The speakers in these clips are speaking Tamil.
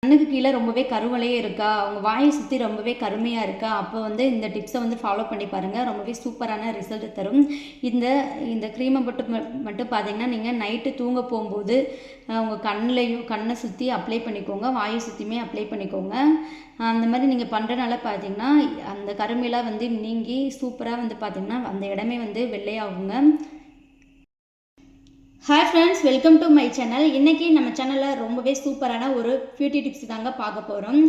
கண்ணுக்கு கீழே ரொம்பவே கருவளையே இருக்கா, அவங்க வாயை சுற்றி ரொம்பவே கருமையாக இருக்கா, அப்போ வந்து இந்த டிப்ஸை வந்து ஃபாலோ பண்ணி பாருங்கள். ரொம்பவே சூப்பரான ரிசல்ட் தரும். இந்த இந்த க்ரீமை மட்டும் பார்த்தீங்கன்னா நீங்கள் நைட்டு தூங்க போகும்போது உங்கள் கண்ணை சுற்றி அப்ளை பண்ணிக்கோங்க, வாயை சுற்றியுமே அப்ளை பண்ணிக்கோங்க. அந்த மாதிரி நீங்கள் பண்ணுறனால பார்த்தீங்கன்னா அந்த கருமையெல்லாம் வந்து நீங்கி சூப்பராக வந்து பார்த்திங்கன்னா அந்த இடமே வந்து வெள்ளையாகுங்க. Hi friends, welcome to my channel. இன்றைக்கி நம்ம சேனலில் ரொம்பவே சூப்பரான ஒரு பியூட்டி டிப்ஸ் தாங்க பார்க்க போகிறோம்.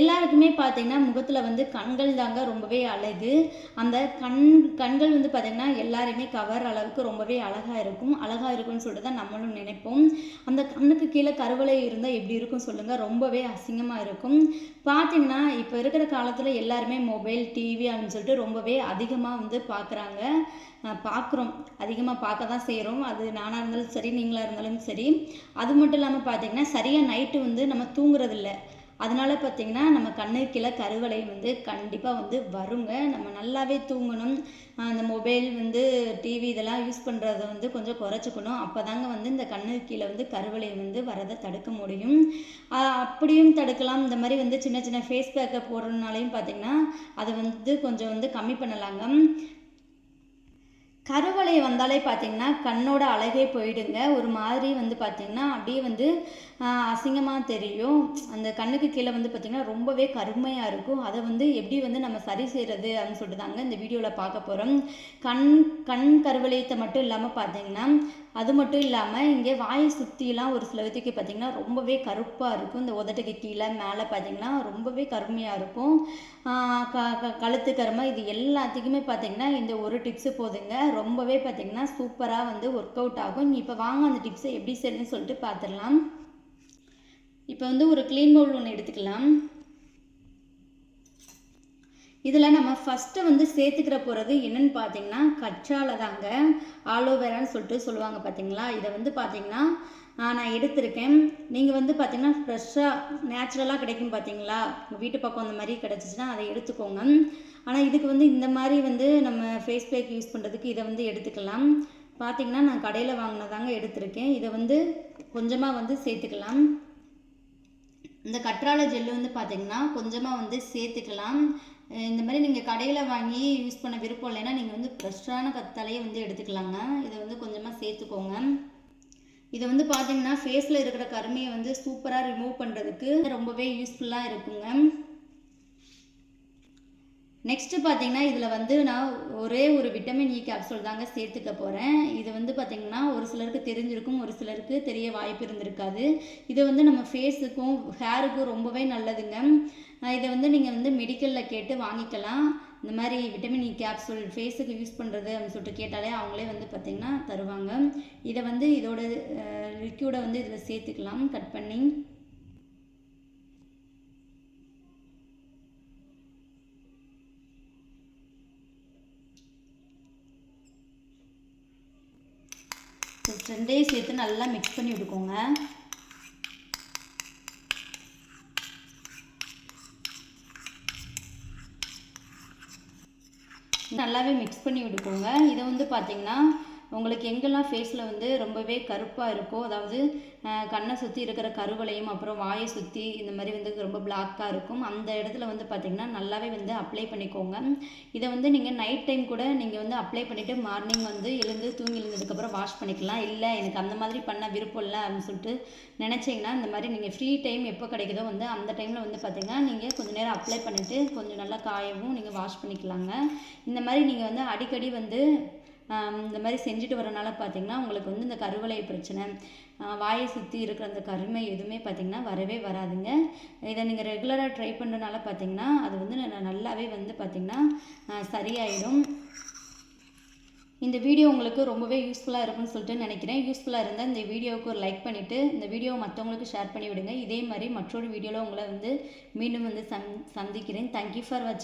எல்லாருக்குமே பார்த்திங்கன்னா முகத்தில் வந்து கண்கள் தாங்க ரொம்பவே அழகு. அந்த கண்கள் வந்து பார்த்திங்கன்னா எல்லாருமே கவர் அளவுக்கு ரொம்பவே அழகாக இருக்கும்னு சொல்லிட்டு தான் நம்மளும் நினைப்போம். அந்த கண்ணுக்கு கீழே கருவளை இருந்தால் எப்படி இருக்கும் சொல்லுங்கள், ரொம்பவே அசிங்கமாக இருக்கும். பார்த்திங்கன்னா இப்போ இருக்கிற காலத்தில் எல்லாருமே மொபைல், டிவி அப்படின்னு சொல்லிட்டு ரொம்பவே அதிகமாக வந்து பார்க்குறோம். அதிகமாக பார்க்க தான் செய்கிறோம். அது நானாக இருந்தாலும் சரி, நீங்களாக இருந்தாலும் சரி. அது மட்டும் இல்லாமல் பார்த்திங்கன்னா சரியாக நைட்டு வந்து நம்ம தூங்குறதில்ல. அதனால பார்த்திங்கன்னா நம்ம கண்ணுக்கு கீழே கருவளை வந்து கண்டிப்பாக வந்து வருங்க. நம்ம நல்லாவே தூங்கணும். அந்த மொபைல் வந்து டிவி இதெல்லாம் யூஸ் பண்ணுறத வந்து கொஞ்சம் குறைச்சிக்கணும். அப்போ தாங்க வந்து இந்த கண்ணுக்கு கீழே வந்து கருவளை வந்து வரதை தடுக்க முடியும். அப்படியும் தடுக்கலாம். இந்த மாதிரி வந்து சின்ன சின்ன ஃபேஸ் பேக்கை போடுறதுனாலையும் பார்த்திங்கன்னா அதை வந்து கொஞ்சம் வந்து கம்மி பண்ணலாங்க. கருவளை வந்தாலே பார்த்திங்கன்னா கண்ணோட அழகே போயிடுங்க. ஒரு மாதிரி வந்து பார்த்திங்கன்னா அப்படியே வந்து அசிங்கமாக தெரியும். அந்த கண்ணுக்கு கீழே வந்து பார்த்திங்கன்னா ரொம்பவே கருமையாக இருக்கும். அதை வந்து எப்படி வந்து நம்ம சரி செய்கிறது அப்படின்னு சொல்லிட்டு தாங்க இந்த வீடியோவில் பார்க்க போகிறோம். கண் கருவளையத்தை மட்டும் இல்லாமல் பார்த்திங்கன்னா அது மட்டும் இல்லாமல் இங்கே வாயை சுற்றிலாம் ஒரு சில விதத்துக்கு பார்த்திங்கன்னா ரொம்பவே கருப்பாக இருக்கும். இந்த உதட்டுக்கு கீழே மேலே பார்த்திங்கன்னா ரொம்பவே கருமையாக இருக்கும். கழுத்து கருமை, இது எல்லாத்துக்குமே பார்த்திங்கன்னா இந்த ஒரு டிப்ஸு போதுங்க. ரொம்பவே பார்த்திங்கன்னா சூப்பராக வந்து ஒர்க் அவுட் ஆகும். இப்போ வாங்க அந்த டிப்ஸை எப்படி செய்யணும்னு சொல்லிட்டு பார்த்துடலாம். இப்போ வந்து ஒரு க்ளீன் பவுல் ஒன்று எடுத்துக்கலாம். இதில் நம்ம ஃபஸ்ட்டு வந்து சேர்த்துக்கிற போகிறது என்னென்னு பார்த்தீங்கன்னா கற்றாழை தாங்க. ஆலோவேரான்னு சொல்லுவாங்க பார்த்தீங்களா. இதை வந்து பார்த்தீங்கன்னா நான் எடுத்திருக்கேன். நீங்கள் வந்து பார்த்தீங்கன்னா ஃப்ரெஷ்ஷாக நேச்சுரலாக கிடைக்கும் பார்த்தீங்களா, உங்கள் வீட்டு பக்கம் அந்த மாதிரி கிடச்சிச்சின்னா அதை எடுத்துக்கோங்க. ஆனால் இதுக்கு வந்து இந்த மாதிரி வந்து நம்ம ஃபேஸ் பேக் யூஸ் பண்ணுறதுக்கு இதை வந்து எடுத்துக்கலாம். பார்த்தீங்கன்னா நான் கடையில் வாங்கினதாங்க எடுத்திருக்கேன். இதை வந்து கொஞ்சமாக வந்து சேர்த்துக்கலாம். இந்த கற்றாழை ஜெல்லு வந்து பார்த்திங்கன்னா கொஞ்சமாக வந்து சேர்த்துக்கலாம். இந்த மாதிரி நீங்கள் கடையில் வாங்கி யூஸ் பண்ண விருப்பம் இல்லைன்னா நீங்கள் வந்து ஃப்ரெஷ்ஷான கத்தாழையே வந்து எடுத்துக்கலாங்க. இதை வந்து கொஞ்சமாக சேர்த்துக்கோங்க. இதை வந்து பார்த்திங்கன்னா ஃபேஸில் இருக்கிற கருமையை வந்து சூப்பராக ரிமூவ் பண்ணுறதுக்கு ரொம்பவே யூஸ்ஃபுல்லாக இருக்குங்க. நெக்ஸ்ட்டு பார்த்தீங்கன்னா இதில் வந்து நான் ஒரே ஒரு விட்டமின் இ கேப்சூல் தாங்க சேர்த்துக்க போகிறேன். இது வந்து பார்த்திங்கன்னா ஒரு சிலருக்கு தெரிஞ்சிருக்கும், ஒரு சிலருக்கு தெரிய வாய்ப்பு இருந்திருக்காது. இதை வந்து நம்ம ஃபேஸுக்கும் ஹேருக்கும் ரொம்பவே நல்லதுங்க. இதை வந்து நீங்கள் வந்து மெடிக்கலில் கேட்டு வாங்கிக்கலாம். இந்த மாதிரி விட்டமின் இ கேப்சூல் ஃபேஸுக்கு யூஸ் பண்ணுறது அப்படின்னு சொல்லிட்டு கேட்டாலே அவங்களே வந்து பார்த்திங்கன்னா தருவாங்க. இதை வந்து இதோட லிக்யூடை வந்து இதில் சேர்த்துக்கலாம் கட் பண்ணி. ரெண்டையும் சேர்த்து நல்லா மிக்ஸ் பண்ணி விட்டுக்கோங்க. நல்லாவே மிக்ஸ் பண்ணி விட்டுக்கோங்க. இதை வந்து பார்த்திங்கன்னா உங்களுக்கு எங்கெல்லாம் ஃபேஸில் வந்து ரொம்பவே கருப்பாக இருக்கோ, அதாவது கண்ணை சுற்றி இருக்கிற கருவளையும் அப்புறம் வாயை சுற்றி இந்த மாதிரி வந்து ரொம்ப பிளாக்காக இருக்கும், அந்த இடத்துல வந்து பார்த்திங்கன்னா நல்லாவே வந்து அப்ளை பண்ணிக்கோங்க. இதை வந்து நீங்கள் நைட் டைம் கூட நீங்கள் வந்து அப்ளை பண்ணிவிட்டு மார்னிங் வந்து தூங்கி எழுந்ததுக்கப்புறம் வாஷ் பண்ணிக்கலாம். இல்லை எனக்கு அந்த மாதிரி பண்ண விருப்பம் இல்லை அப்படின்னு சொல்லிட்டு நினச்சிங்கன்னா இந்த மாதிரி நீங்கள் ஃப்ரீ டைம் எப்போ கிடைக்குதோ வந்து அந்த டைமில் வந்து பார்த்திங்கன்னா நீங்கள் கொஞ்சம் நேரம் அப்ளை பண்ணிவிட்டு கொஞ்சம் நல்லா காயவும் நீங்கள் வாஷ் பண்ணிக்கலாங்க. இந்த மாதிரி நீங்கள் வந்து அடிக்கடி வந்து இந்த மாதிரி செஞ்சுட்டு வரனால பார்த்திங்கன்னா உங்களுக்கு வந்து இந்த கருவளை பிரச்சனை, வாயை சுற்றி இருக்கிற அந்த கருமை எதுவுமே பார்த்திங்கன்னா வரவே வராதுங்க. இதை நீங்கள் ரெகுலராக ட்ரை பண்ணுறதுனால பார்த்திங்கன்னா அது வந்து நல்லாவே வந்து பார்த்திங்கன்னா சரியாயிடும். இந்த வீடியோ உங்களுக்கு ரொம்பவே யூஸ்ஃபுல்லாக இருக்கும்னு சொல்லிட்டு நினைக்கிறேன். யூஸ்ஃபுல்லாக இருந்தால் இந்த வீடியோவுக்கு ஒரு லைக் பண்ணிவிட்டு இந்த வீடியோவை மற்றவங்களுக்கு ஷேர் பண்ணி விடுங்க. இதே மாதிரி மற்றொரு வீடியோவில் உங்களை வந்து மீண்டும் வந்து சந்திக்கிறேன். தேங்க்யூ ஃபார் வாட்சிங்.